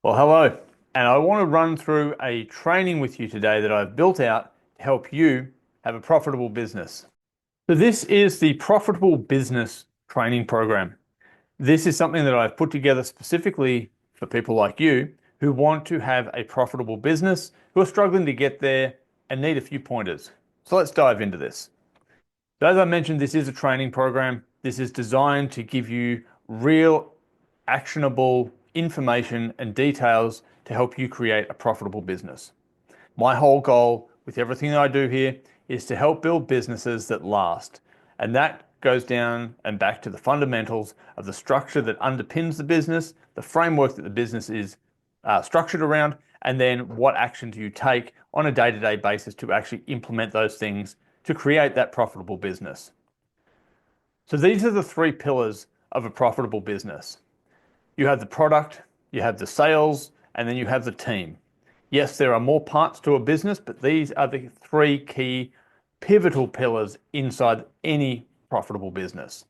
Well, hello, and I want to run through a training with you today that I've built out to help you have a profitable business. So this is the Profitable Business Training Program. This is something that I've put together specifically for people like you who want to have a profitable business, who are struggling to get there and need a few pointers. So let's dive into this. So as I mentioned, this is a training program. This is designed to give you real actionable information and details to help you create a profitable business. My whole goal with everything that I do here is to help build businesses that last. And that goes down and back to the fundamentals of the structure that underpins the business, the framework that the business is structured around, and then what action do you take on a day-to-day basis to actually implement those things to create that profitable business. So these are the three pillars of a profitable business. You have the product, you have the sales, and then you have the team. Yes, there are more parts to a business, but these are the three key pivotal pillars inside any profitable business.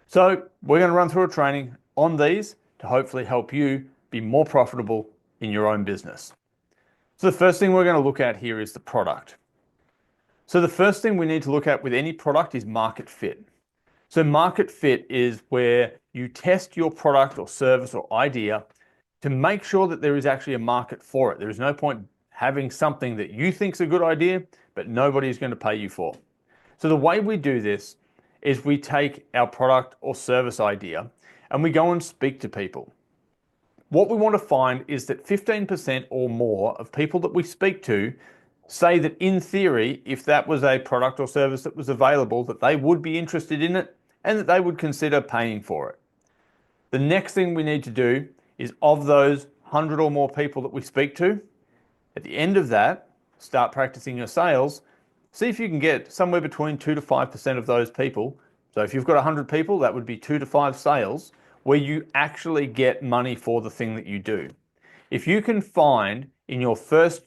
So we're going to run through a training on these to hopefully help you be more profitable in your own business. So the first thing we're going to look at here is the product. So the first thing we need to look at with any product is market fit. So market fit is where you test your product or service or idea to make sure that there is actually a market for it. There is no point having something that you think is a good idea, but nobody is going to pay you for. So the way we do this is we take our product or service idea and we go and speak to people. What we want to find is that 15% or more of people that we speak to say that in theory, if that was a product or service that was available, that they would be interested in it and that they would consider paying for it. The next thing we need to do is, of those 100 or more people that we speak to, at the end of that, start practicing your sales. See if you can get somewhere between 2 to 5% of those people. So if you've got 100 people, that would be 2 to 5 sales where you actually get money for the thing that you do. If you can find in your first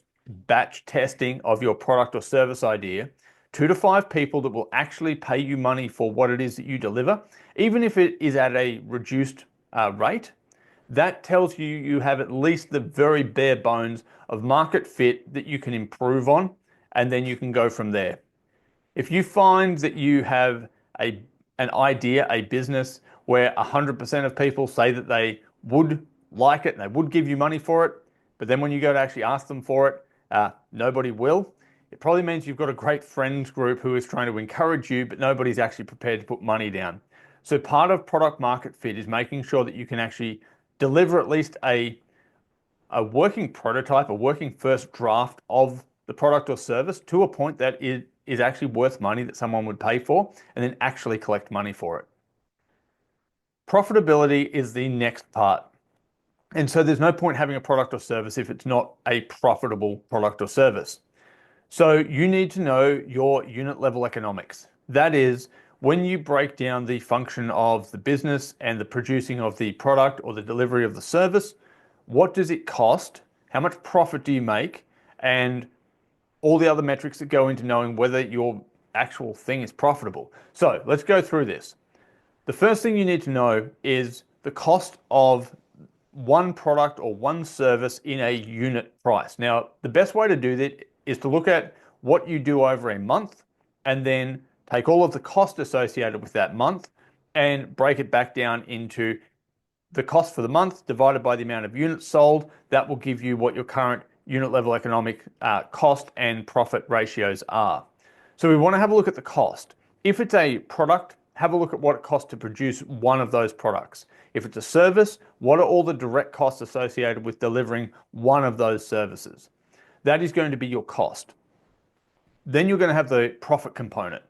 batch testing of your product or service idea, 2 to 5 people that will actually pay you money for what it is that you deliver, even if it is at a reduced rate, that tells you you have at least the very bare bones of market fit that you can improve on, and then you can go from there. If you find that you have an idea, a business where 100% of people say that they would like it and they would give you money for it, but then when you go to actually ask them for it, nobody will, it probably means you've got a great friends group who is trying to encourage you, but nobody's actually prepared to put money down. So part of product market fit is making sure that you can actually deliver at least a working prototype, a working first draft of the product or service to a point that it is actually worth money that someone would pay for, and then actually collect money for it. Profitability is the next part. And so there's no point having a product or service if it's not a profitable product or service. So you need to know your unit level economics. That is, when you break down the function of the business and the producing of the product or the delivery of the service, what does it cost? How much profit do you make? And all the other metrics that go into knowing whether your actual thing is profitable. So let's go through this. The first thing you need to know is the cost of one product or one service in a unit price. Now, the best way to do that is to look at what you do over a month and then take all of the cost associated with that month and break it back down into the cost for the month divided by the amount of units sold. That will give you what your current unit level economic cost and profit ratios are. So we want to have a look at the cost. If it's a product, have a look at what it costs to produce one of those products. If it's a service, what are all the direct costs associated with delivering one of those services? That is going to be your cost. Then you're going to have the profit component.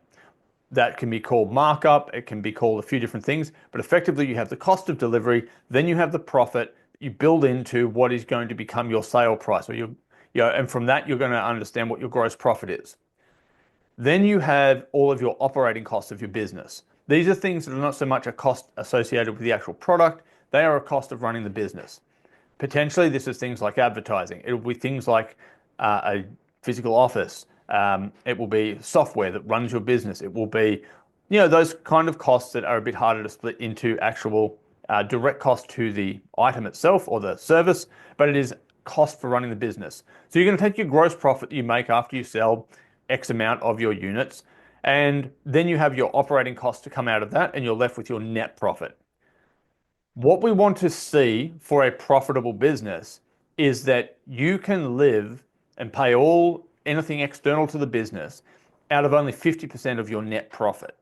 That can be called markup, it can be called a few different things, but effectively you have the cost of delivery, then you have the profit you build into what is going to become your sale price, or and from that you're going to understand what your gross profit is. Then you have all of your operating costs of your business. These are things that are not so much a cost associated with the actual product, they are a cost of running the business. Potentially this is things like advertising, it will be things like a physical office, it will be software that runs your business, it will be those kind of costs that are a bit harder to split into actual direct cost to the item itself or the service, but it is cost for running the business. So you're going to take your gross profit that you make after you sell X amount of your units, and then you have your operating costs to come out of that, and you're left with your net profit. What we want to see for a profitable business is that you can live and pay anything external to the business out of only 50% of your net profit.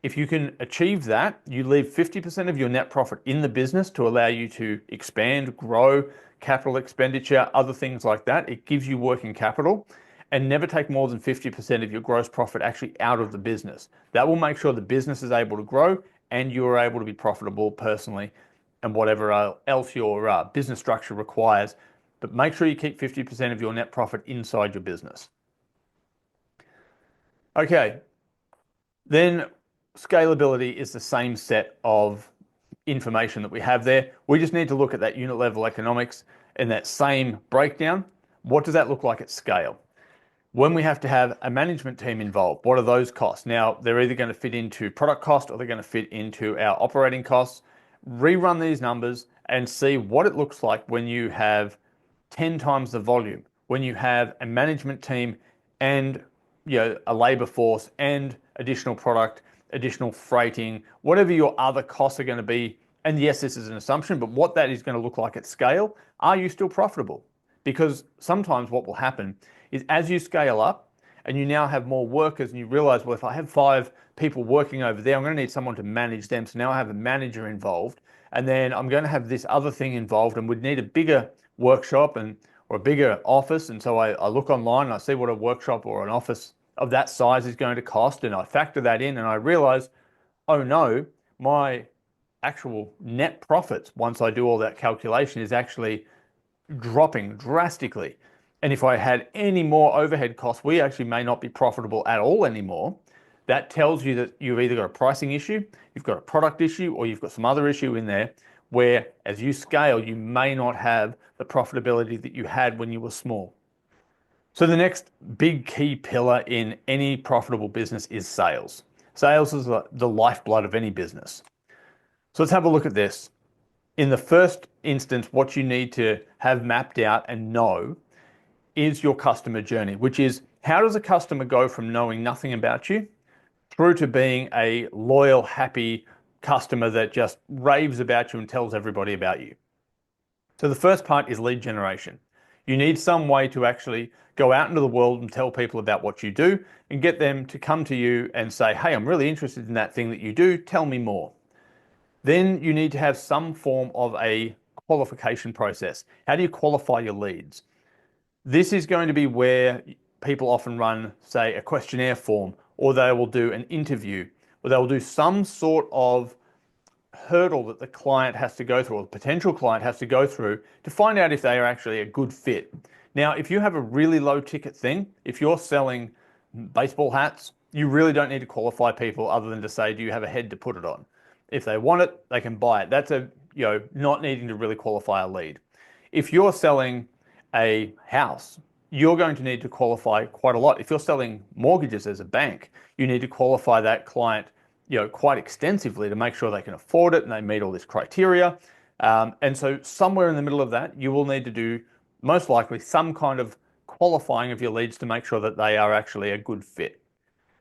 If you can achieve that, you leave 50% of your net profit in the business to allow you to expand, grow, capital expenditure, other things like that. It gives you working capital, and never take more than 50% of your gross profit actually out of the business. That will make sure the business is able to grow and you're able to be profitable personally and whatever else your business structure requires. But make sure you keep 50% of your net profit inside your business. Okay, then scalability is the same set of information that we have there. We just need to look at that unit level economics and that same breakdown. What does that look like at scale? When we have to have a management team involved, what are those costs? Now, they're either going to fit into product cost or they're going to fit into our operating costs. Rerun these numbers and see what it looks like when you have 10 times the volume, when you have a management team and a labor force and additional product, additional freighting, whatever your other costs are going to be. And yes, this is an assumption, but what that is going to look like at scale, are you still profitable? Because sometimes what will happen is as you scale up and you now have more workers and you realize, well, if I have 5 people working over there, I'm going to need someone to manage them. So now I have a manager involved, and then I'm going to have this other thing involved and would need a bigger workshop or a bigger office. And so I look online and I see what a workshop or an office of that size is going to cost, and I factor that in and I realize, oh no, my actual net profits once I do all that calculation is actually dropping drastically. And if I had any more overhead costs, we actually may not be profitable at all anymore. That tells you that you've either got a pricing issue, you've got a product issue, or you've got some other issue in there where as you scale, you may not have the profitability that you had when you were small. So the next big key pillar in any profitable business is sales. Sales is the lifeblood of any business. So let's have a look at this. In the first instance, what you need to have mapped out and know is your customer journey, which is how does a customer go from knowing nothing about you through to being a loyal, happy customer that just raves about you and tells everybody about you. So the first part is lead generation. You need some way to actually go out into the world and tell people about what you do and get them to come to you and say, hey, I'm really interested in that thing that you do, tell me more. Then you need to have some form of a qualification process. How do you qualify your leads? This is going to be where people often run, say, a questionnaire form, or they will do an interview, or they'll do some sort of hurdle that the client has to go through, or the potential client has to go through to find out if they are actually a good fit. Now, if you have a really low ticket thing, if you're selling baseball hats, you really don't need to qualify people other than to say, do you have a head to put it on? If they want it, they can buy it. That's not needing to really qualify a lead. If you're selling a house, you're going to need to qualify quite a lot. If you're selling mortgages as a bank, you need to qualify that client quite extensively to make sure they can afford it and they meet all this criteria. And so somewhere in the middle of that, you will need to do most likely some kind of qualifying of your leads to make sure that they are actually a good fit.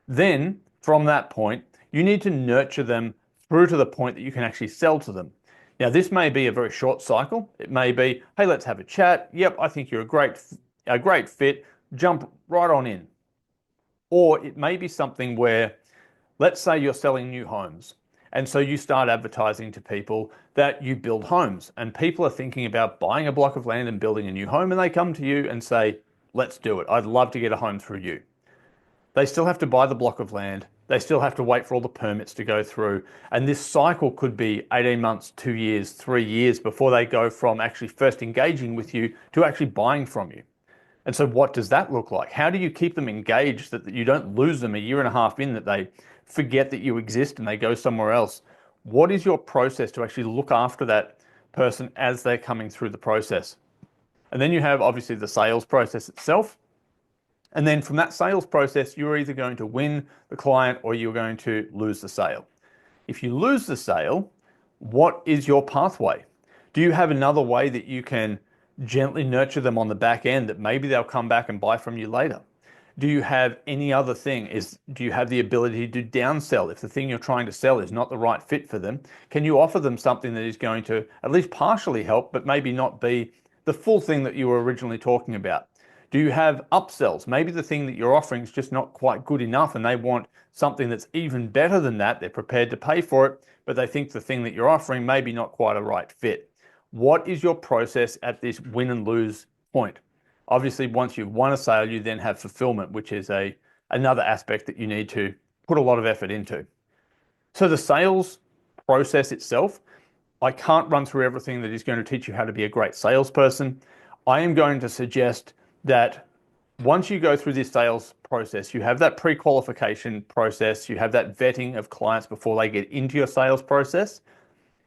Then from that point, you need to nurture them through to the point that you can actually sell to them. Now, this may be a very short cycle. It may be, hey, let's have a chat. Yep, I think you're a great fit. Jump right on in. Or it may be something where, let's say you're selling new homes. And so you start advertising to people that you build homes, and people are thinking about buying a block of land and building a new home, and they come to you and say, let's do it. I'd love to get a home through you. They still have to buy the block of land. They still have to wait for all the permits to go through. And this cycle could be 18 months, 2 years, 3 years before they go from actually first engaging with you to actually buying from you. And so what does that look like? How do you keep them engaged that you don't lose them a year and a half in, that they forget that you exist and they go somewhere else? What is your process to actually look after that person as they're coming through the process? And then you have obviously the sales process itself. And then from that sales process, you're either going to win the client or you're going to lose the sale. If you lose the sale, What is your pathway? Do you have another way that you can gently nurture them on the back end that maybe they'll come back and buy from you later? Do you have any other thing? Do you have the ability to downsell if the thing you're trying to sell is not the right fit for them? Can you offer them something that is going to at least partially help, but maybe not be the full thing that you were originally talking about? Do you have upsells? Maybe the thing that you're offering is just not quite good enough and they want something that's even better than that. They're prepared to pay for it, but they think the thing that you're offering may be not quite a right fit. What is your process at this win and lose point? Obviously, once you've won a sale, you then have fulfillment, which is another aspect that you need to put a lot of effort into. So the sales process itself, I can't run through everything that is going to teach you how to be a great salesperson. I am going to suggest that once you go through this sales process, you have that pre-qualification process, you have that vetting of clients before they get into your sales process.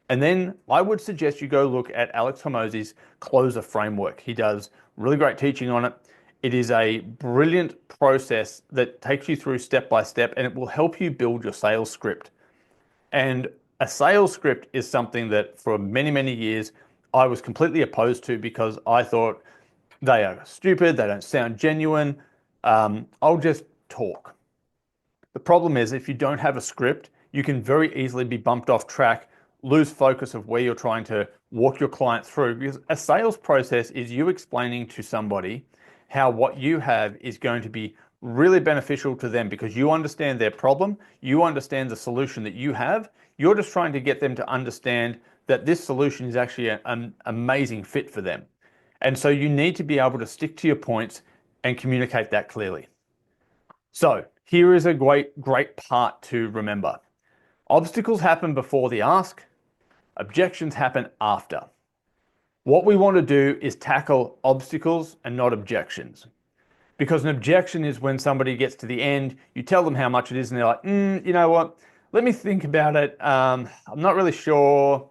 And then I would suggest you go look at Alex Hormozi's Closer Framework. He does really great teaching on it. It is a brilliant process that takes you through step by step, and it will help you build your sales script. And a sales script is something that for many, many years I was completely opposed to because I thought they are stupid, they don't sound genuine. I'll just talk. The problem is if you don't have a script, you can very easily be bumped off track, lose focus of where you're trying to walk your client through, because a sales process is you explaining to somebody how what you have is going to be really beneficial to them because you understand their problem, you understand the solution that you have. You're just trying to get them to understand that this solution is actually an amazing fit for them. And so you need to be able to stick to your points and communicate that clearly. So here is a great part to remember. Obstacles happen before the ask. Objections happen after. What we want to do is tackle obstacles and not objections. Because an objection is when somebody gets to the end, you tell them how much it is, and they're like, you know what, let me think about it. I'm not really sure.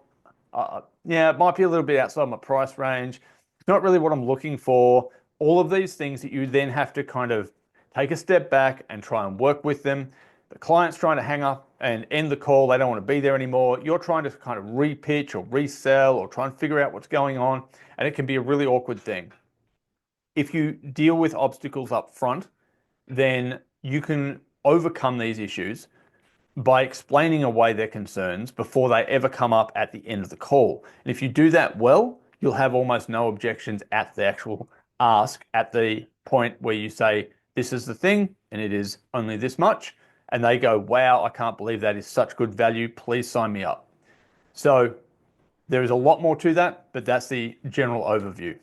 Yeah, it might be a little bit outside my price range. It's not really what I'm looking for. All of these things that you then have to kind of take a step back and try and work with them. The client's trying to hang up and end the call. They don't want to be there anymore. You're trying to kind of repitch or resell or try and figure out what's going on. And it can be a really awkward thing. If you deal with obstacles up front, then you can overcome these issues by explaining away their concerns before they ever come up at the end of the call. And if you do that well, you'll have almost no objections at the actual ask, at the point where you say, this is the thing, and it is only this much. And they go, wow, I can't believe that is such good value. Please sign me up. So there is a lot more to that, but that's the general overview.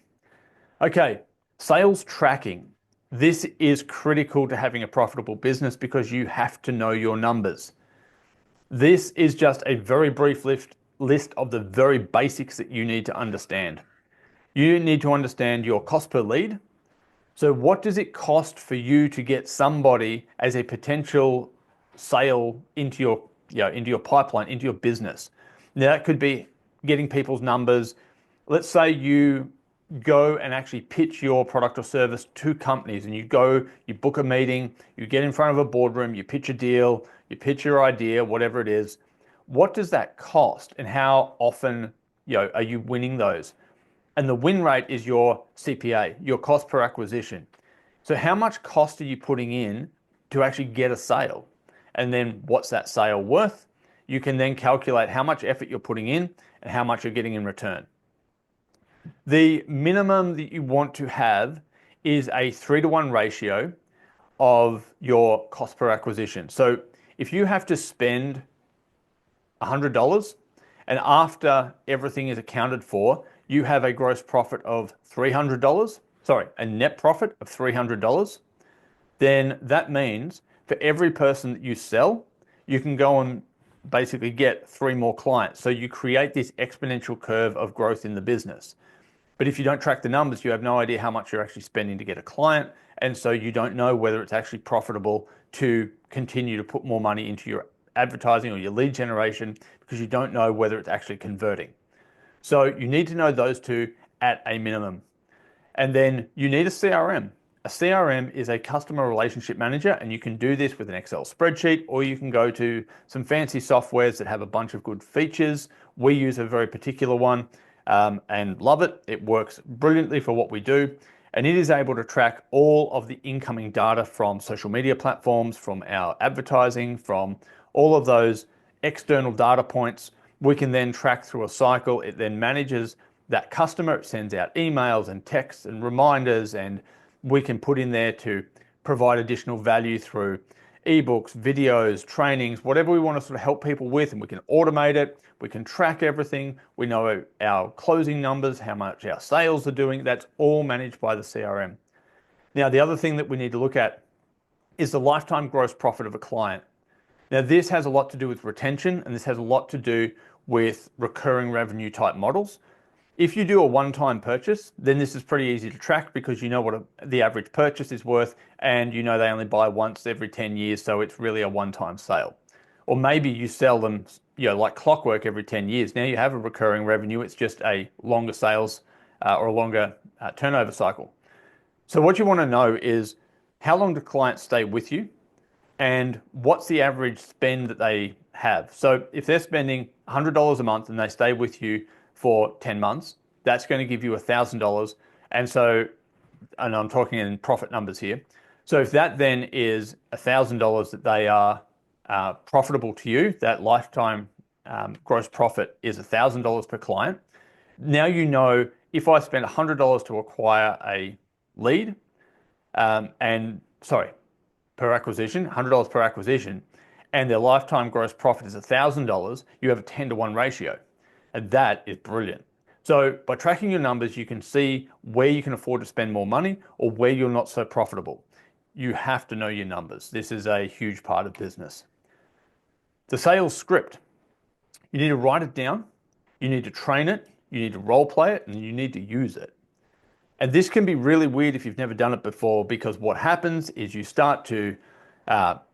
Okay, sales tracking. This is critical to having a profitable business because you have to know your numbers. This is just a very brief list of the very basics that you need to understand. You need to understand your cost per lead. So what does it cost for you to get somebody as a potential sale into your pipeline, into your business? Now that could be getting people's numbers. Let's say you go and actually pitch your product or service to companies, and you book a meeting, you get in front of a boardroom, you pitch a deal, you pitch your idea, whatever it is. What does that cost, and how often are you winning those? And the win rate is your CPA, your cost per acquisition. So how much cost are you putting in to actually get a sale? And then what's that sale worth? You can then calculate how much effort you're putting in and how much you're getting in return. The minimum that you want to have is a 3-to-1 ratio of your cost per acquisition. So if you have to spend $100 and after everything is accounted for, you have a gross profit of $300, a net profit of $300, then that means for every person that you sell, you can go and basically get 3 more clients. So you create this exponential curve of growth in the business. But if you don't track the numbers, you have no idea how much you're actually spending to get a client. And so you don't know whether it's actually profitable to continue to put more money into your advertising or your lead generation because you don't know whether it's actually converting. So you need to know those two at a minimum. And then you need a CRM. a CRM is a customer relationship manager, and you can do this with an Excel spreadsheet, or you can go to some fancy softwares that have a bunch of good features. We use a very particular one and love it. It works brilliantly for what we do. And it is able to track all of the incoming data from social media platforms, from our advertising, from all of those external data points. We can then track through a cycle. It then manages that customer. It sends out emails and texts and reminders, and we can put in there to provide additional value through ebooks, videos, trainings, whatever we want to sort of help people with, and we can automate it. We can track everything. We know our closing numbers, how much our sales are doing. That's all managed by the CRM. Now, the other thing that we need to look at is the lifetime gross profit of a client. Now, this has a lot to do with retention, and this has a lot to do with recurring revenue type models. If you do a one-time purchase, then this is pretty easy to track because you know what the average purchase is worth, and you know they only buy once every 10 years, so it's really a one-time sale. Or maybe you sell them, like clockwork every 10 years. Now you have a recurring revenue. It's just a longer sales or a longer turnover cycle. So what you want to know is how long do clients stay with you, and what's the average spend that they have. So if they're spending $100 a month and they stay with you for 10 months, that's going to give you $1,000. And I'm talking in profit numbers here. So if that then is $1,000 that they are profitable to you, that lifetime gross profit is $1,000 per client. Now you know if I spend $100 to acquire a lead, per acquisition, $100 per acquisition, and their lifetime gross profit is $1,000, you have a 10-to-1 ratio. And that is brilliant. So by tracking your numbers, you can see where you can afford to spend more money or where you're not so profitable. You have to know your numbers. This is a huge part of business. The sales script. You need to write it down. You need to train it. You need to role play it, and you need to use it. And this can be really weird if you've never done it before, because what happens is you start to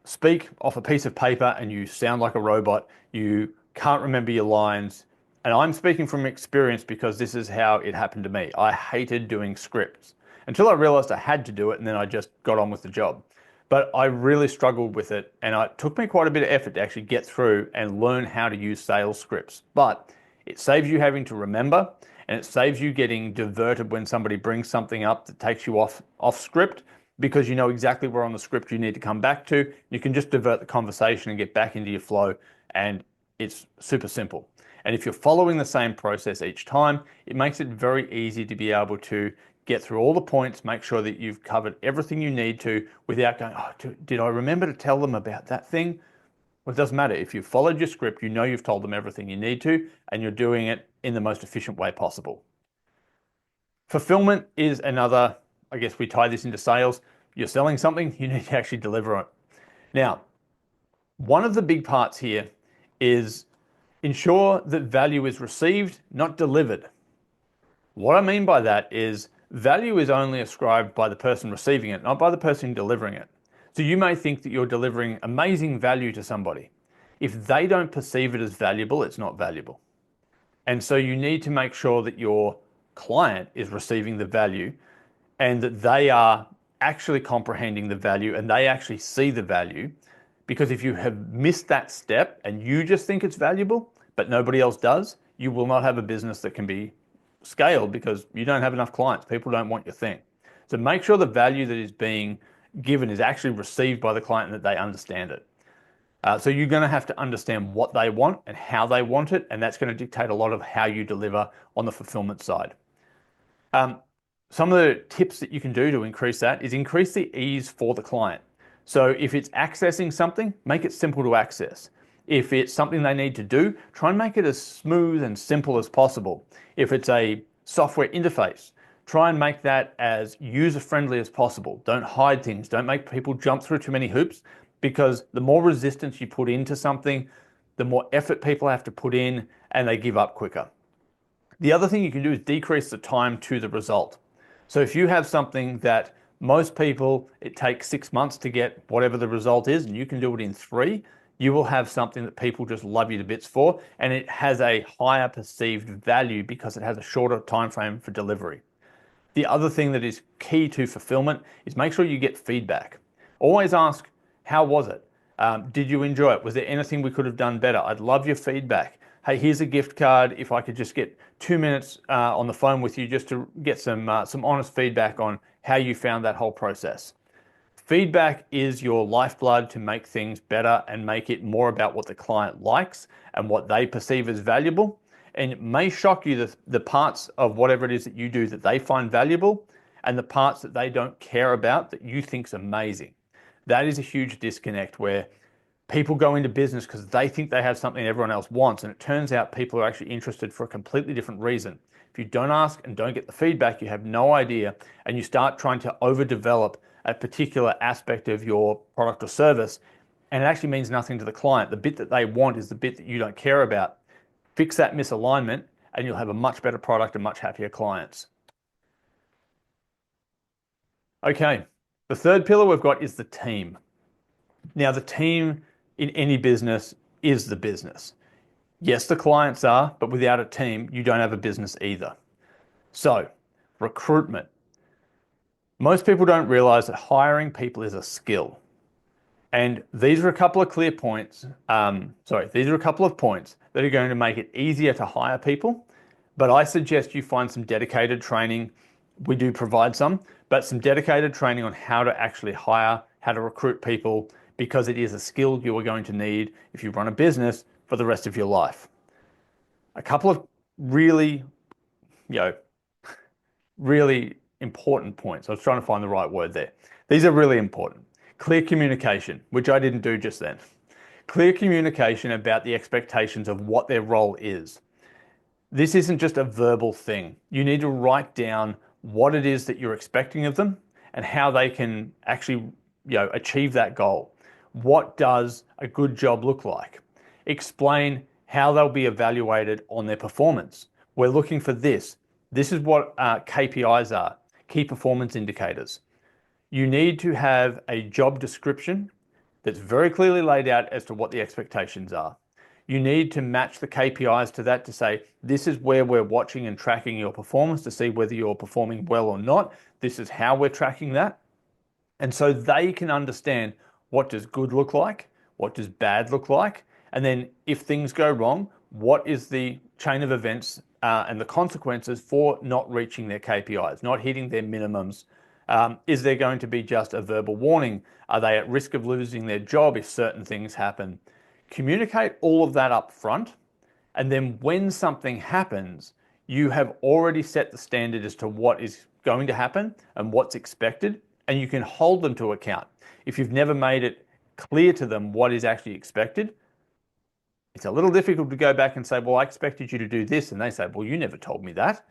speak off a piece of paper and you sound like a robot. You can't remember your lines. And I'm speaking from experience because this is how it happened to me. I hated doing scripts until I realized I had to do it, and then I just got on with the job. But I really struggled with it, and it took me quite a bit of effort to actually get through and learn how to use sales scripts. But it saves you having to remember, and it saves you getting diverted when somebody brings something up that takes you off script, because you know exactly where on the script you need to come back to. You can just divert the conversation and get back into your flow, and it's super simple. And if you're following the same process each time, it makes it very easy to be able to get through all the points, make sure that you've covered everything you need to without going, oh, did I remember to tell them about that thing? Well, it doesn't matter. If you've followed your script, you know you've told them everything you need to, and you're doing it in the most efficient way possible. Fulfillment is another, I guess we tie this into sales. You're selling something, you need to actually deliver it. Now, one of the big parts here is ensure that value is received, not delivered. What I mean by that is value is only ascribed by the person receiving it, not by the person delivering it. So you may think that you're delivering amazing value to somebody. If they don't perceive it as valuable, it's not valuable. And so you need to make sure that your client is receiving the value and that they are actually comprehending the value and they actually see the value. Because if you have missed that step and you just think it's valuable, but nobody else does, you will not have a business that can be scaled because you don't have enough clients. People don't want your thing. So make sure the value that is being given is actually received by the client and that they understand it. So you're going to have to understand what they want and how they want it, and that's going to dictate a lot of how you deliver on the fulfillment side. Some of the tips that you can do to increase that is increase the ease for the client. So if it's accessing something, make it simple to access. If it's something they need to do, try and make it as smooth and simple as possible. If it's a software interface, try and make that as user-friendly as possible. Don't hide things. Don't make people jump through too many hoops, because the more resistance you put into something, the more effort people have to put in and they give up quicker. The other thing you can do is decrease the time to the result. So if you have something that most people, it takes 6 months to get whatever the result is, and you can do it in 3, you will have something that people just love you to bits for, and it has a higher perceived value because it has a shorter time frame for delivery. The other thing that is key to fulfillment is make sure you get feedback. Always ask, how was it? Did you enjoy it? Was there anything we could have done better? I'd love your feedback. Hey, here's a gift card. If I could just get 2 minutes on the phone with you just to get some honest feedback on how you found that whole process. Feedback is your lifeblood to make things better and make it more about what the client likes and what they perceive as valuable. And it may shock you the parts of whatever it is that you do that they find valuable and the parts that they don't care about that you think's amazing. That is a huge disconnect where people go into business because they think they have something everyone else wants, and it turns out people are actually interested for a completely different reason. If you don't ask and don't get the feedback, you have no idea, and you start trying to overdevelop a particular aspect of your product or service, and it actually means nothing to the client. The bit that they want is the bit that you don't care about. Fix that misalignment, and you'll have a much better product and much happier clients. Okay, the third pillar we've got is the team. Now, the team in any business is the business. Yes, the clients are, but without a team, you don't have a business either. So, recruitment. Most people don't realize that hiring people is a skill. And these are a couple of clear points. These are a couple of points that are going to make it easier to hire people. But I suggest you find some dedicated training. We do provide some, but some dedicated training on how to actually hire, how to recruit people, because it is a skill you are going to need if you run a business for the rest of your life. A couple of really important points. I was trying to find the right word there. These are really important. Clear communication, which I didn't do just then. Clear communication about the expectations of what their role is. This isn't just a verbal thing. You need to write down what it is that you're expecting of them and how they can actually achieve that goal. What does a good job look like? Explain how they'll be evaluated on their performance. We're looking for this. This is what KPIs are, key performance indicators. You need to have a job description that's very clearly laid out as to what the expectations are. You need to match the KPIs to that to say, this is where we're watching and tracking your performance to see whether you're performing well or not. This is how we're tracking that. And so they can understand, what does good look like? What does bad look like? And then if things go wrong, what is the chain of events and the consequences for not reaching their KPIs, not hitting their minimums? Is there going to be just a verbal warning? Are they at risk of losing their job if certain things happen? Communicate all of that up front. And then when something happens, you have already set the standard as to what is going to happen and what's expected, and you can hold them to account. If you've never made it clear to them what is actually expected, it's a little difficult to go back and say, well, I expected you to do this. And they say, well, you never told me that.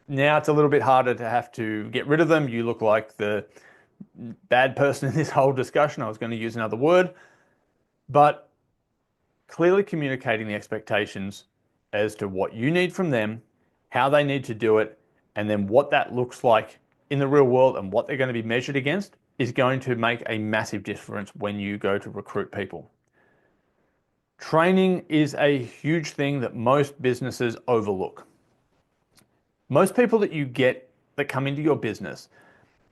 Now it's a little bit harder to have to get rid of them. You look like the bad person in this whole discussion. I was going to use another word, but clearly communicating the expectations as to what you need from them, how they need to do it, and then what that looks like in the real world and what they're going to be measured against is going to make a massive difference when you go to recruit people. Training is a huge thing that most businesses overlook. Most people that you get that come into your business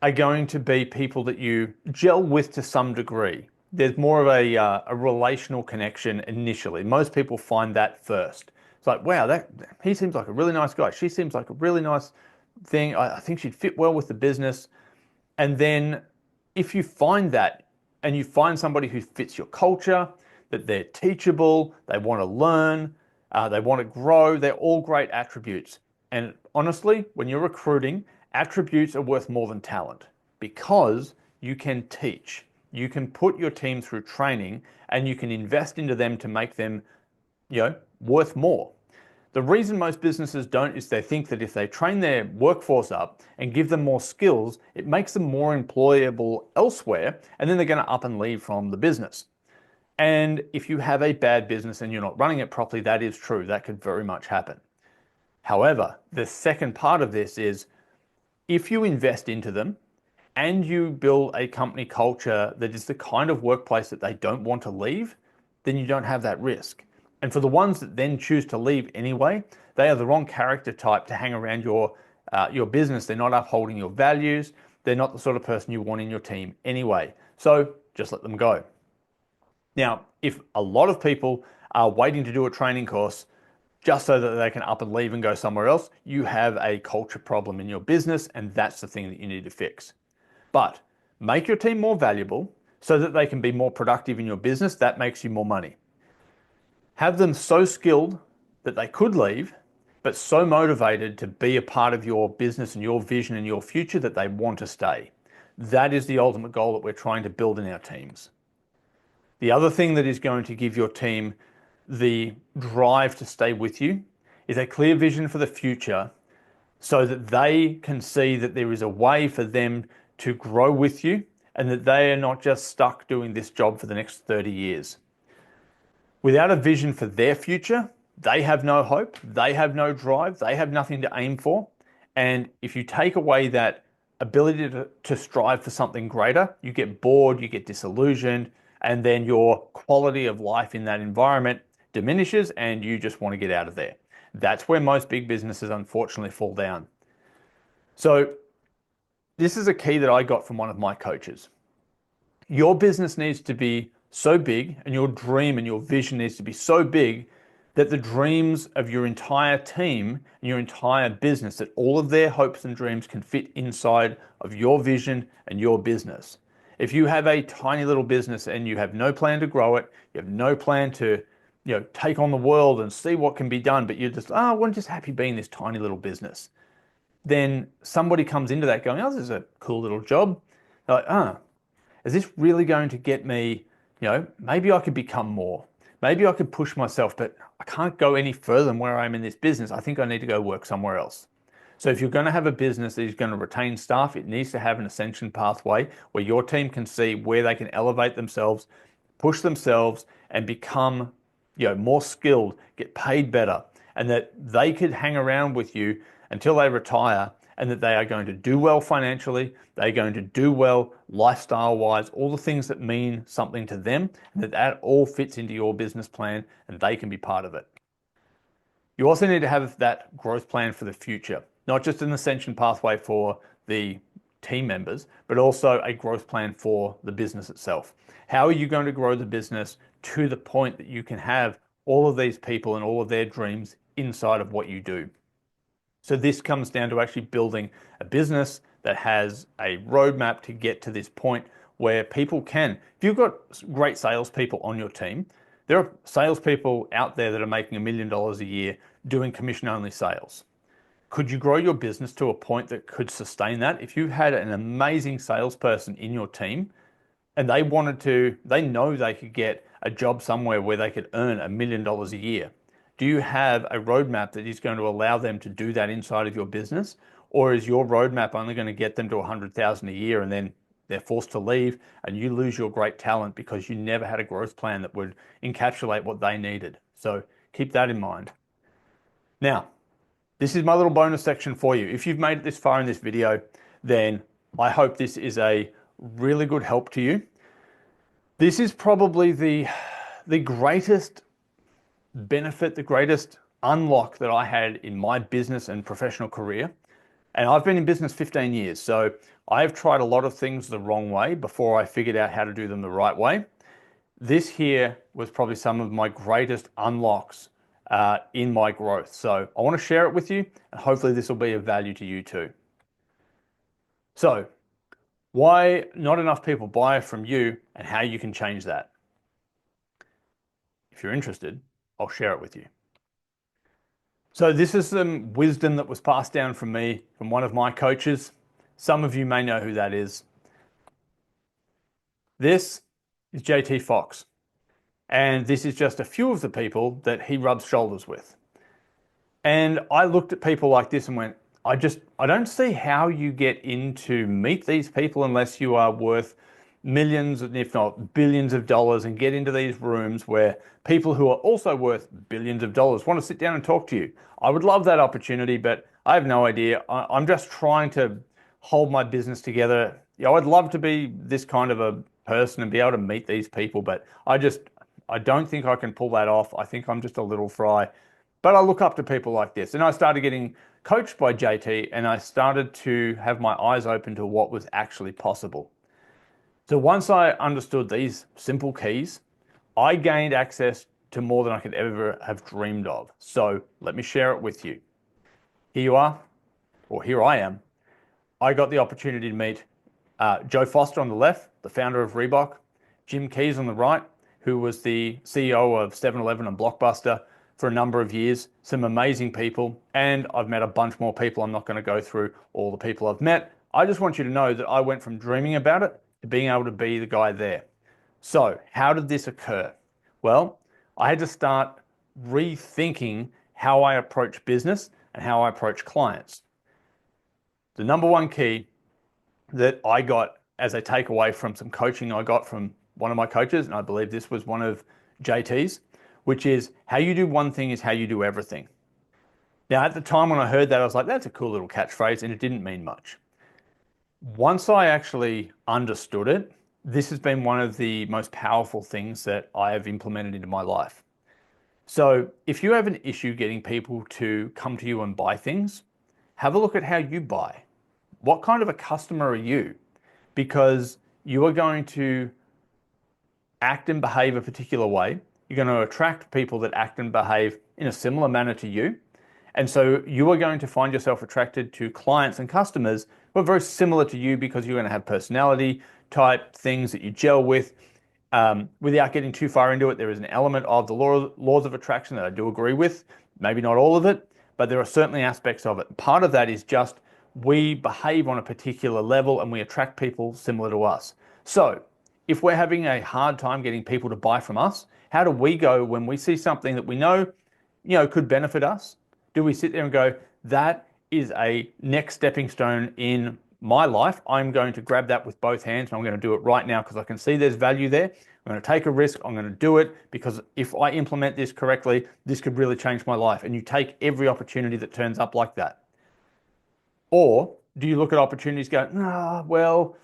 are going to be people that you gel with to some degree. There's more of a relational connection initially. Most people find that first. It's like, wow, he seems like a really nice guy. She seems like a really nice thing. I think she'd fit well with the business. And then if you find that and you find somebody who fits your culture, that they're teachable, they want to learn, they want to grow, they're all great attributes. And honestly, when you're recruiting, attributes are worth more than talent because you can teach. You can put your team through training and you can invest into them to make them, worth more. The reason most businesses don't is they think that if they train their workforce up and give them more skills, it makes them more employable elsewhere, and then they're going to up and leave from the business. And if you have a bad business and you're not running it properly, that is true. That could very much happen. However, the second part of this is if you invest into them and you build a company culture that is the kind of workplace that they don't want to leave, then you don't have that risk. And for the ones that then choose to leave anyway, they are the wrong character type to hang around your your business, they're not upholding your values, they're not the sort of person you want in your team anyway. So just let them go. Now, if a lot of people are waiting to do a training course just so that they can up and leave and go somewhere else, you have a culture problem in your business, and that's the thing that you need to fix. But make your team more valuable so that they can be more productive in your business. That makes you more money. Have them so skilled that they could leave, but so motivated to be a part of your business and your vision and your future that they want to stay. That is the ultimate goal that we're trying to build in our teams. The other thing that is going to give your team the drive to stay with you is a clear vision for the future so that they can see that there is a way for them to grow with you and that they are not just stuck doing this job for the next 30 years. Without a vision for their future, they have no hope, they have no drive, they have nothing to aim for. And if you take away that ability to strive for something greater, you get bored, you get disillusioned, and then your quality of life in that environment diminishes and you just want to get out of there. That's where most big businesses unfortunately fall down. So this is a key that I got from one of my coaches. Your business needs to be so big and your dream and your vision needs to be so big that the dreams of your entire team and your entire business, that all of their hopes and dreams can fit inside of your vision and your business. If you have a tiny little business and you have no plan to grow it, you have no plan to take on the world and see what can be done, but you're just, I'm just happy being this tiny little business. Then somebody comes into that going, this is a cool little job. They're like, is this really going to get me, maybe I could become more. Maybe I could push myself, but I can't go any further than where I am in this business. I think I need to go work somewhere else. So if you're going to have a business that is going to retain staff, it needs to have an ascension pathway where your team can see where they can elevate themselves, push themselves, and become more skilled, get paid better, and that they could hang around with you until they retire, and that they are going to do well financially, they're going to do well lifestyle-wise, all the things that mean something to them, and that all fits into your business plan and they can be part of it. You also need to have that growth plan for the future, not just an ascension pathway for the team members, but also a growth plan for the business itself. How are you going to grow the business to the point that you can have all of these people and all of their dreams inside of what you do? So this comes down to actually building a business that has a roadmap to get to this point where people can, if you've got great salespeople on your team, there are salespeople out there that are making $1 million a year doing commission-only sales. Could you grow your business to a point that could sustain that? If you had an amazing salesperson in your team and they know they could get a job somewhere where they could earn $1 million a year, do you have a roadmap that is going to allow them to do that inside of your business? Or is your roadmap only going to get them to 100,000 a year and then they're forced to leave and you lose your great talent because you never had a growth plan that would encapsulate what they needed? So keep that in mind. Now, this is my little bonus section for you. If you've made it this far in this video, then I hope this is a really good help to you. This is probably the greatest benefit, the greatest unlock that I had in my business and professional career. And I've been in business 15 years, so I've tried a lot of things the wrong way before I figured out how to do them the right way. This here was probably some of my greatest unlocks in my growth. So I want to share it with you, and hopefully this will be of value to you too. So why not enough people buy from you and how you can change that. If you're interested, I'll share it with you. So this is some wisdom that was passed down from me, from one of my coaches. Some of you may know who that is. This is JT Fox. And this is just a few of the people that he rubs shoulders with. And I looked at people like this and went, I don't see how you get in to meet these people unless you are worth millions, if not billions of dollars, and get into these rooms where people who are also worth billions of dollars want to sit down and talk to you. I would love that opportunity, but I have no idea. I'm just trying to hold my business together. I'd love to be this kind of a person and be able to meet these people, but I don't think I can pull that off. I think I'm just a little fry. But I look up to people like this, and I started getting coached by JT, and I started to have my eyes open to what was actually possible. So once I understood these simple keys, I gained access to more than I could ever have dreamed of. So let me share it with you. Here you are, or here I am. I got the opportunity to meet Joe Foster on the left, the founder of Reebok, Jim Keys on the right, who was the CEO of 7-Eleven and Blockbuster for a number of years, some amazing people, and I've met a bunch more people. I'm not going to go through all the people I've met. I just want you to know that I went from dreaming about it to being able to be the guy there. So how did this occur? Well, I had to start rethinking how I approach business and how I approach clients. The number one key that I got as a takeaway from some coaching I got from one of my coaches, and I believe this was one of JT's, which is how you do one thing is how you do everything. Now, at the time when I heard that, I was like, that's a cool little catchphrase, and it didn't mean much. Once I actually understood it, this has been one of the most powerful things that I have implemented into my life. So if you have an issue getting people to come to you and buy things, have a look at how you buy. What kind of a customer are you? Because you are going to act and behave a particular way. You're going to attract people that act and behave in a similar manner to you. And so you are going to find yourself attracted to clients and customers who are very similar to you because you're going to have personality type things that you gel with. Without getting too far into it, there is an element of the laws of attraction that I do agree with. Maybe not all of it, but there are certainly aspects of it. Part of that is just we behave on a particular level and we attract people similar to us. So if we're having a hard time getting people to buy from us, how do we go when we see something that we know, could benefit us? Do we sit there and go, that is a next stepping stone in my life. I'm going to grab that with both hands and I'm going to do it right now because I can see there's value there. I'm going to take a risk. I'm going to do it because if I implement this correctly, this could really change my life. And you take every opportunity that turns up like that. Or do you look at opportunities and go, well,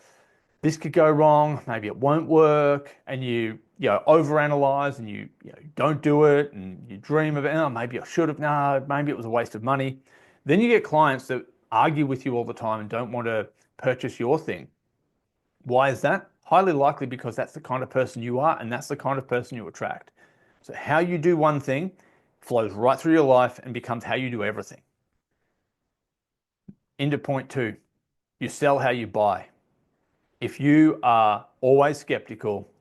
this could go wrong, maybe it won't work, and you overanalyze and you don't do it and you dream of it, oh, maybe I should have, no, maybe it was a waste of money. Then you get clients that argue with you all the time and don't want to purchase your thing. Why is that? Highly likely because that's the kind of person you are and that's the kind of person you attract. So how you do one thing flows right through your life and becomes how you do everything. Into point 2, you sell how you buy. If you are always skeptical,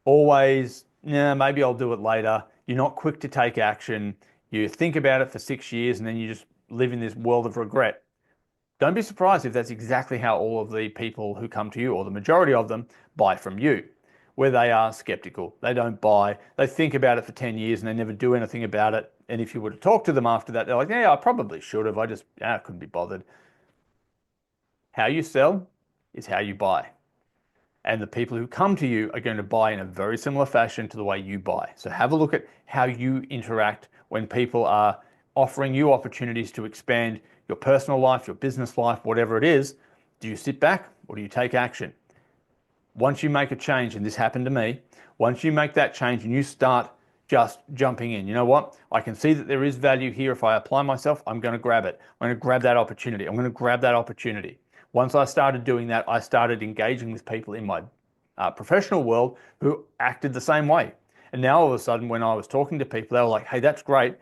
always, maybe I'll do it later, you're not quick to take action, you think about it for 6 years and then you just live in this world of regret, don't be surprised if that's exactly how all of the people who come to you, or the majority of them, buy from you, where they are skeptical. They don't buy, they think about it for 10 years and they never do anything about it. And if you were to talk to them after that, they're like, yeah, I probably should have, I couldn't be bothered. How you sell is how you buy. And the people who come to you are going to buy in a very similar fashion to the way you buy. So have a look at how you interact when people are offering you opportunities to expand your personal life, your business life, whatever it is. Do you sit back or do you take action? Once you make a change, and this happened to me, once you make that change and you start just jumping in, you know what? I can see that there is value here. If I apply myself, I'm going to grab it. I'm going to grab that opportunity. I'm going to grab that opportunity. Once I started doing that, I started engaging with people in my professional world who acted the same way. And now all of a sudden, when I was talking to people, they were like, hey, that's great.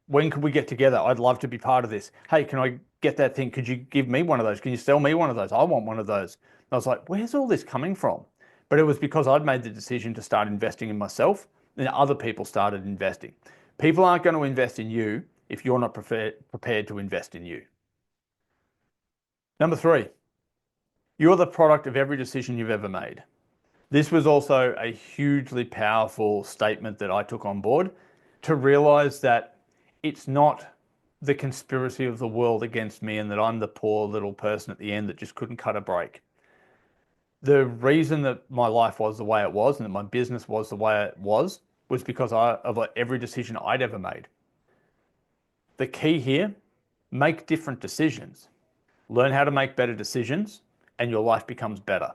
When could we get together? I'd love to be part of this. Hey, can I get that thing? Could you give me one of those? Can you sell me one of those? I want one of those. And I was like, where's all this coming from? But it was because I'd made the decision to start investing in myself and other people started investing. People aren't going to invest in you if you're not prepared to invest in you. Number 3, you're the product of every decision you've ever made. This was also a hugely powerful statement that I took on board to realize that it's not the conspiracy of the world against me and that I'm the poor little person at the end that just couldn't cut a break. The reason that my life was the way it was and that my business was the way it was because of every decision I'd ever made. The key here, make different decisions. Learn how to make better decisions and your life becomes better.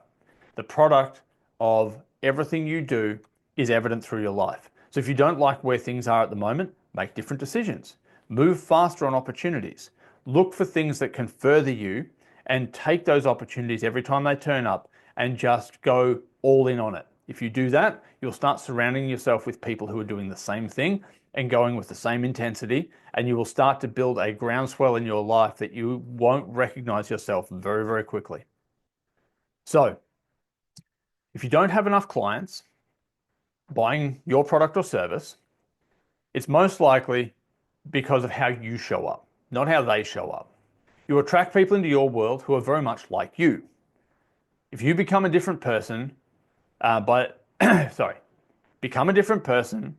The product of everything you do is evident through your life. So if you don't like where things are at the moment, make different decisions. Move faster on opportunities. Look for things that can further you and take those opportunities every time they turn up and just go all in on it. If you do that, you'll start surrounding yourself with people who are doing the same thing and going with the same intensity, and you will start to build a groundswell in your life that you won't recognize yourself very, very quickly. So if you don't have enough clients buying your product or service, it's most likely because of how you show up, not how they show up. You attract people into your world who are very much like you. If you become a different person, become a different person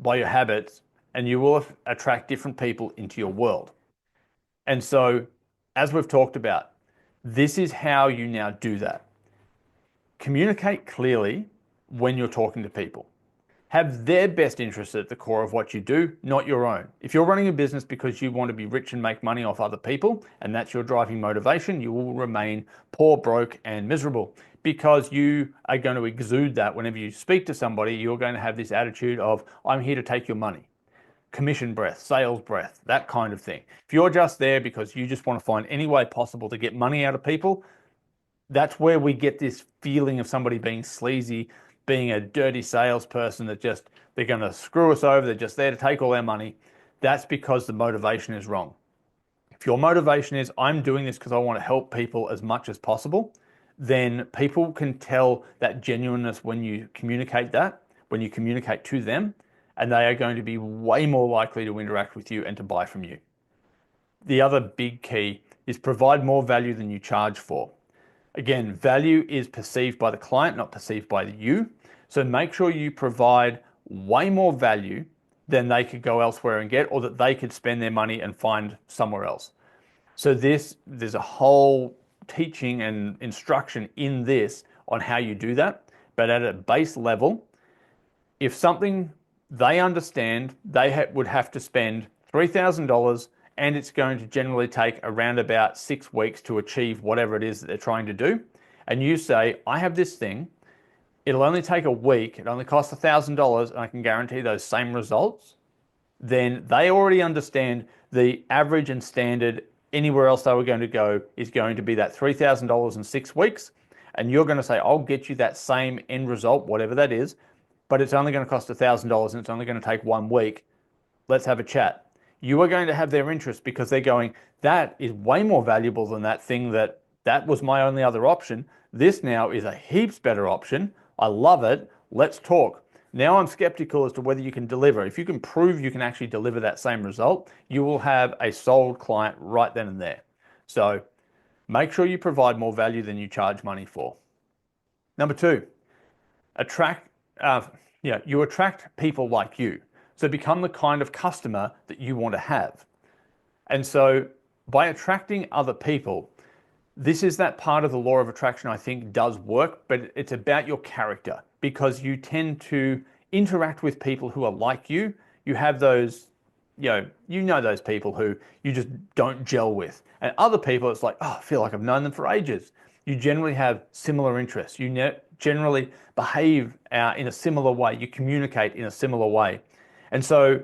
by your habits, and you will attract different people into your world. And so, as we've talked about, this is how you now do that. Communicate clearly when you're talking to people. Have their best interests at the core of what you do, not your own. If you're running a business because you want to be rich and make money off other people, and that's your driving motivation, you will remain poor, broke, and miserable, because you are going to exude that whenever you speak to somebody. You're going to have this attitude of, I'm here to take your money. Commission breath, sales breath, that kind of thing. If you're just there because you just want to find any way possible to get money out of people, that's where we get this feeling of somebody being sleazy, being a dirty salesperson that they're going to screw us over. They're just there to take all our money. That's because the motivation is wrong. If your motivation is, I'm doing this because I want to help people as much as possible, then people can tell that genuineness when you communicate that, when you communicate to them, and they are going to be way more likely to interact with you and to buy from you. The other big key is provide more value than you charge for. Again, value is perceived by the client, not perceived by you. So make sure you provide way more value than they could go elsewhere and get, or that they could spend their money and find somewhere else. So there's a whole teaching and instruction in this on how you do that. But at a base level, if something they understand, they would have to spend $3,000, and it's going to generally take around about 6 weeks to achieve whatever it is that they're trying to do. And you say, I have this thing, it'll only take a week, it only costs $1,000, and I can guarantee those same results. Then they already understand the average and standard anywhere else they were going to go is going to be that $3,000 in 6 weeks. And you're going to say, I'll get you that same end result, whatever that is, but it's only going to cost $1,000 and it's only going to take 1 week. Let's have a chat. You are going to have their interest because they're going, that is way more valuable than that thing that was my only other option. This now is a heaps better option. I love it. Let's talk. Now I'm skeptical as to whether you can deliver. If you can prove you can actually deliver that same result, you will have a sold client right then and there. So make sure you provide more value than you charge money for. Number 2, you attract people like you. So become the kind of customer that you want to have. And so by attracting other people, this is that part of the law of attraction I think does work, but it's about your character, because you tend to interact with people who are like you. You have those, you know those people who you just don't gel with. And other people, it's like, oh, I feel like I've known them for ages. You generally have similar interests. You generally behave in a similar way. You communicate in a similar way. And so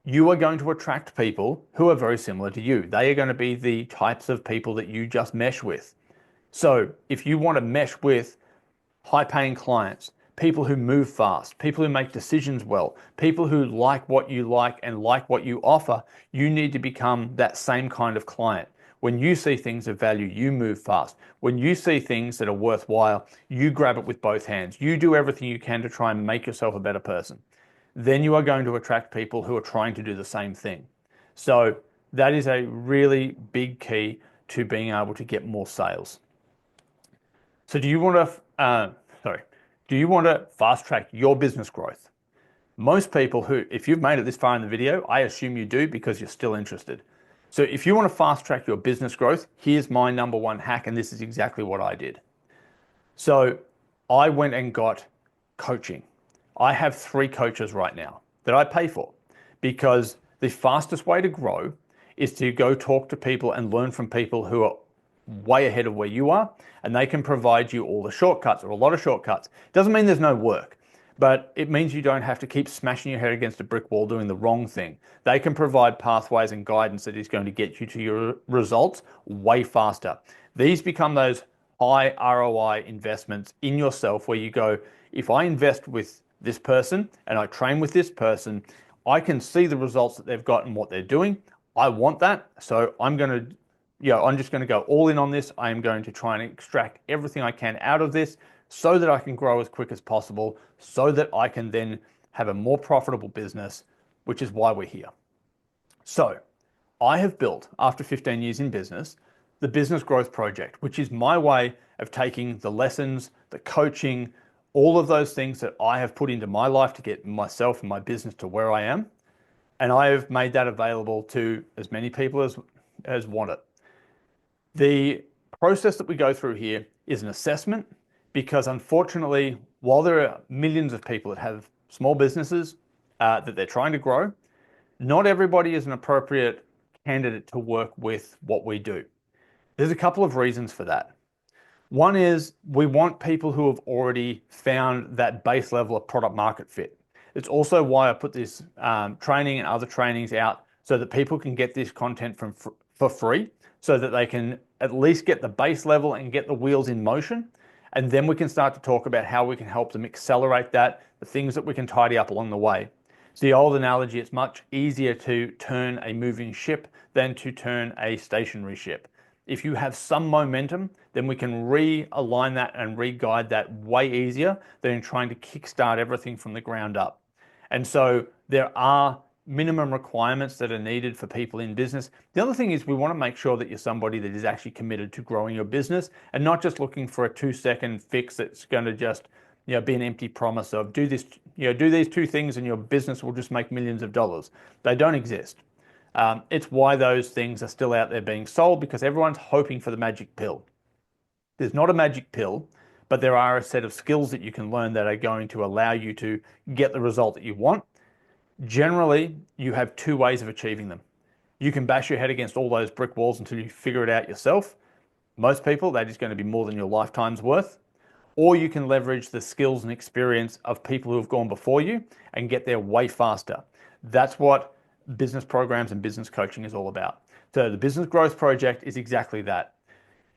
you are going to attract people who are very similar to you. They are going to be the types of people that you just mesh with. So if you want to mesh with high-paying clients, people who move fast, people who make decisions well, people who like what you like and like what you offer, you need to become that same kind of client. When you see things of value, you move fast. When you see things that are worthwhile, you grab it with both hands. You do everything you can to try and make yourself a better person. Then you are going to attract people who are trying to do the same thing. So that is a really big key to being able to get more sales. So do you want to fast track your business growth? Most people who, if you've made it this far in the video, I assume you do because you're still interested. So if you want to fast track your business growth, here's my number 1 hack, and this is exactly what I did. So I went and got coaching. I have 3 coaches right now that I pay for, because the fastest way to grow is to go talk to people and learn from people who are way ahead of where you are, and they can provide you all the shortcuts, or a lot of shortcuts. Doesn't mean there's no work, but it means you don't have to keep smashing your head against a brick wall doing the wrong thing. They can provide pathways and guidance that is going to get you to your results way faster. These become those high ROI investments in yourself where you go, if I invest with this person and I train with this person, I can see the results that they've got and what they're doing. I want that. So I'm just going to go all in on this. I am going to try and extract everything I can out of this so that I can grow as quick as possible, so that I can then have a more profitable business, which is why we're here. So I have built, after 15 years in business, the Business Growth Project, which is my way of taking the lessons, the coaching, all of those things that I have put into my life to get myself and my business to where I am. And I have made that available to as many people as want it. The process that we go through here is an assessment, because unfortunately, while there are millions of people that have small businesses that they're trying to grow, not everybody is an appropriate candidate to work with what we do. There's a couple of reasons for that. One is we want people who have already found that base level of product market fit. It's also why I put this training and other trainings out so that people can get this content for free, so that they can at least get the base level and get the wheels in motion. And then we can start to talk about how we can help them accelerate that, the things that we can tidy up along the way. It's the old analogy, it's much easier to turn a moving ship than to turn a stationary ship. If you have some momentum, then we can realign that and re-guide that way easier than trying to kickstart everything from the ground up. And so there are minimum requirements that are needed for people in business. The other thing is we want to make sure that you're somebody that is actually committed to growing your business and not just looking for a 2-second fix that's going to just be an empty promise of do this, do these 2 things and your business will just make millions of dollars. They don't exist. It's why those things are still out there being sold, because everyone's hoping for the magic pill. There's not a magic pill, but there are a set of skills that you can learn that are going to allow you to get the result that you want. Generally, you have 2 ways of achieving them. You can bash your head against all those brick walls until you figure it out yourself. Most people, that is going to be more than your lifetime's worth. Or you can leverage the skills and experience of people who have gone before you and get there way faster. That's what business programs and business coaching is all about. So the Business Growth Project is exactly that.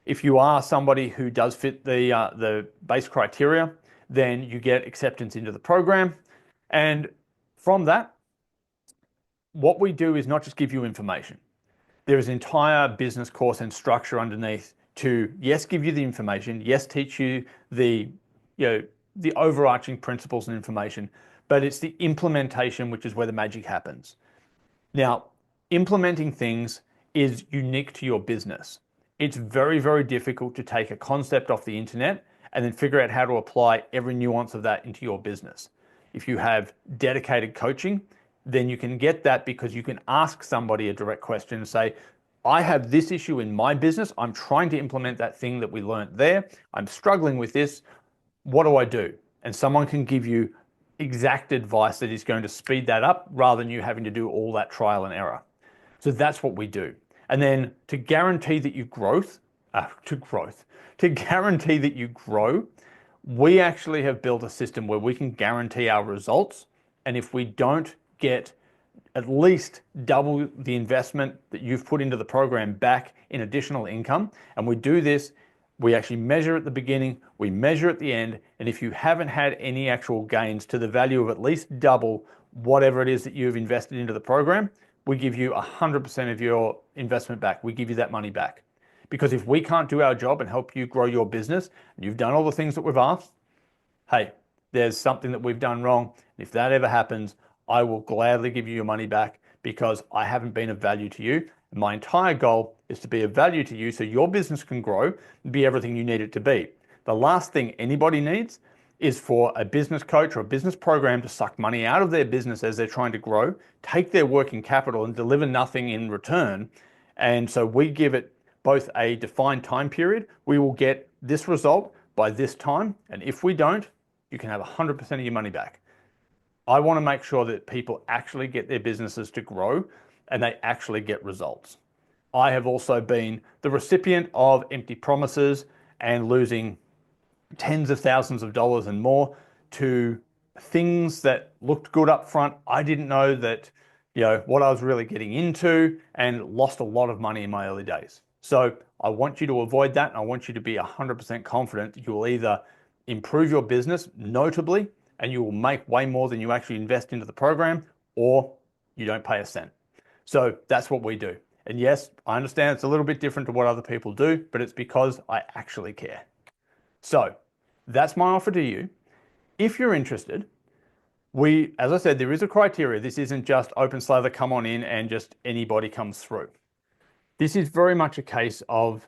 If you are somebody who does fit the base criteria, then you get acceptance into the program. And from that, what we do is not just give you information. There is an entire business course and structure underneath to, yes, give you the information, yes, teach you the overarching principles and information, but it's the implementation which is where the magic happens. Now, implementing things is unique to your business. It's very, very difficult to take a concept off the internet and then figure out how to apply every nuance of that into your business. If you have dedicated coaching, then you can get that because you can ask somebody a direct question and say, I have this issue in my business. I'm trying to implement that thing that we learned there. I'm struggling with this. What do I do? And someone can give you exact advice that is going to speed that up rather than you having to do all that trial and error. So that's what we do. And then to guarantee that you guarantee that you grow, we actually have built a system where we can guarantee our results. And if we don't get at least double the investment that you've put into the program back in additional income, and we do this, we actually measure at the beginning, we measure at the end, and if you haven't had any actual gains to the value of at least double whatever it is that you've invested into the program, we give you 100% of your investment back. We give you that money back. Because if we can't do our job and help you grow your business, and you've done all the things that we've asked, hey, there's something that we've done wrong. If that ever happens, I will gladly give you your money back because I haven't been of value to you. And my entire goal is to be of value to you so your business can grow and be everything you need it to be. The last thing anybody needs is for a business coach or a business program to suck money out of their business as they're trying to grow, take their working capital and deliver nothing in return. And so we give it both a defined time period. We will get this result by this time. And if we don't, you can have 100% of your money back. I want to make sure that people actually get their businesses to grow and they actually get results. I have also been the recipient of empty promises and losing tens of thousands of dollars and more to things that looked good up front. I didn't know that, what I was really getting into, and lost a lot of money in my early days. So I want you to avoid that. And I want you to be 100% confident you will either improve your business notably and you will make way more than you actually invest into the program, or you don't pay a cent. So that's what we do. And yes, I understand it's a little bit different to what other people do, but it's because I actually care. So that's my offer to you. If you're interested, as I said, there is a criteria. This isn't just open slather, come on in and just anybody comes through. This is very much a case of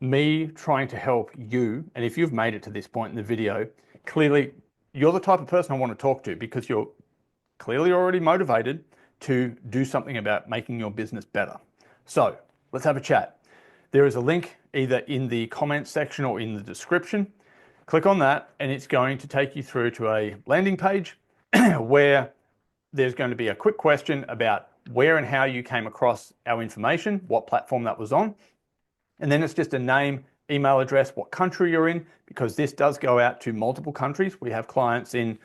me trying to help you. And if you've made it to this point in the video, clearly you're the type of person I want to talk to, because you're clearly already motivated to do something about making your business better. So let's have a chat. There is a link either in the comments section or in the description. Click on that and it's going to take you through to a landing page where there's going to be a quick question about where and how you came across our information, what platform that was on. And then it's just a name, email address, what country you're in, because this does go out to multiple countries. We have clients in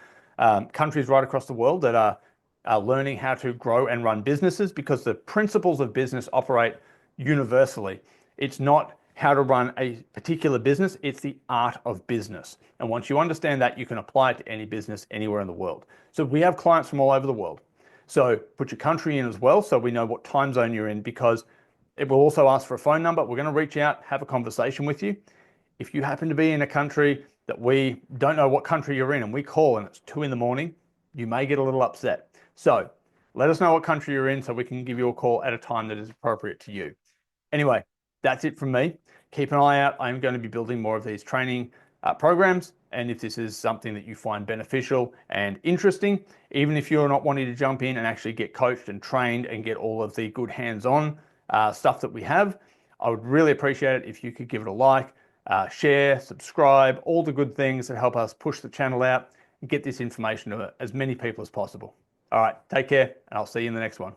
countries right across the world that are learning how to grow and run businesses, because the principles of business operate universally. It's not how to run a particular business, it's the art of business. And once you understand that, you can apply it to any business anywhere in the world. So we have clients from all over the world. So put your country in as well, so we know what time zone you're in, because it will also ask for a phone number. We're going to reach out, have a conversation with you. If you happen to be in a country that we don't know what country you're in and we call and it's 2 a.m, you may get a little upset. So let us know what country you're in so we can give you a call at a time that is appropriate to you. Anyway, that's it from me. Keep an eye out. I'm going to be building more of these training programs. And if this is something that you find beneficial and interesting, even if you're not wanting to jump in and actually get coached and trained and get all of the good hands-on stuff that we have, I would really appreciate it if you could give it a like, share, subscribe, all the good things that help us push the channel out and get this information to as many people as possible. All right, take care, and I'll see you in the next one.